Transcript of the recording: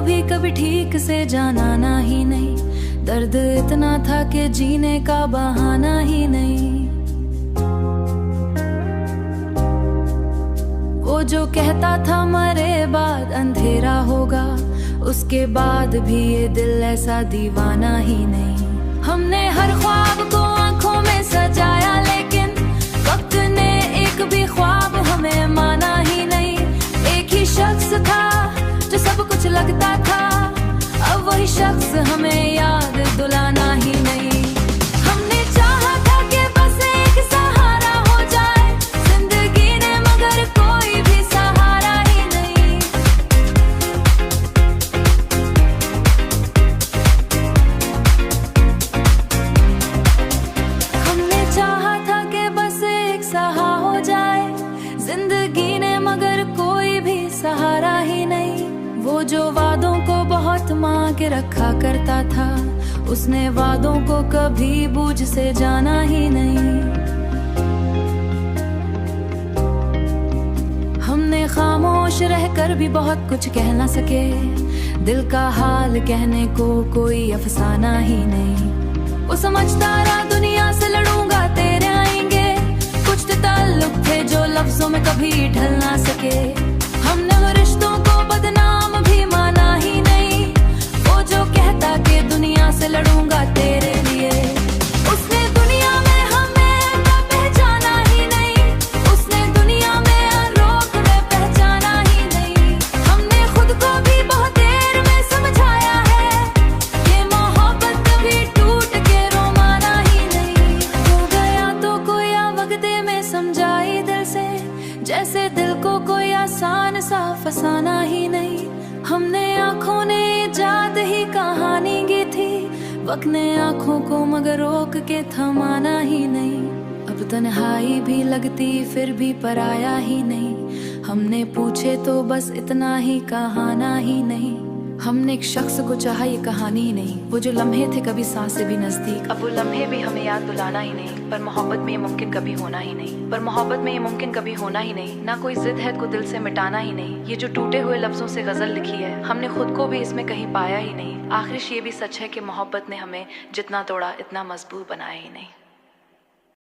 भी कभी ठीक से जाना ना ही नहीं, दर्द इतना था कि जीने का बहाना ही नहीं। वो जो कहता था मरे बाद अंधेरा होगा, उसके बाद भी ये दिल ऐसा दीवाना ही नहीं। हमने हर ख्वाब को आंखों में सजाया, लेकिन वक्त ने एक भी ख्वाब हमें माना ही नहीं। एक ही शख्स था जो सब कुछ लगता था, अब वही शख्स हमें याद दिलाना ही नहीं। हमने चाहा था कि बस एक सहारा हो जाए जिंदगी ने, मगर कोई भी सहारा ही नहीं। हमने चाहा था कि बस एक सहारा हो जाए जिंदगी ने, मगर कोई भी सहारा ही नहीं। वो जो वादों को बहुत मांग के रखा करता था, उसने वादों को कभी बूझ से जाना ही नहीं। हमने खामोश रहकर भी बहुत कुछ कह ना सके, दिल का हाल कहने को कोई अफसाना ही नहीं। वो समझता रहा दुनिया से लड़ूंगा तेरे आएंगे, कुछ तो ताल्लुक थे जो लफ्जों में कभी ढल ना सके। हमने वो रिश्तों को बदनाम भी माना ही नहीं, वो जो कहता कि दुनिया से लड़ूंगा तेरे लिए। उसने दुनिया में हमें पहचाना ही नहीं, उसने दुनिया में रोक में पहचाना ही नहीं। हमने खुद को भी बहुत देर में समझाया है, ये मोहब्बत कभी टूट के रोमाना ही नहीं। हो गया तो कोई वक्ते में समझाई दिल से, जैसे दिल को कोई आसान सा फसाना ही नहीं। हमने आंखों ने इजाद ही कहानी की थी, वक्त ने आंखों को मगर रोक के थमाना ही नहीं। अब तन्हाई भी लगती फिर भी पराया ही नहीं, हमने पूछे तो बस इतना ही कहाना ही नहीं। हमने एक शख्स को चाहा ये कहानी ही नहीं, वो जो लम्हे थे कभी सांस से भी नजदीक, अब वो लम्हे भी हमें याद दिलाना ही नहीं। पर मोहब्बत में ये मुमकिन कभी होना ही नहीं, पर मोहब्बत में ये मुमकिन कभी होना ही नहीं। ना कोई जिद है को दिल से मिटाना ही नहीं, ये जो टूटे हुए लफ्जों से गजल लिखी है, हमने खुद को भी इसमें कहीं पाया ही नहीं। आखिर ये भी सच है कि मोहब्बत ने हमें जितना तोड़ा इतना मजबूत बनाया ही नहीं।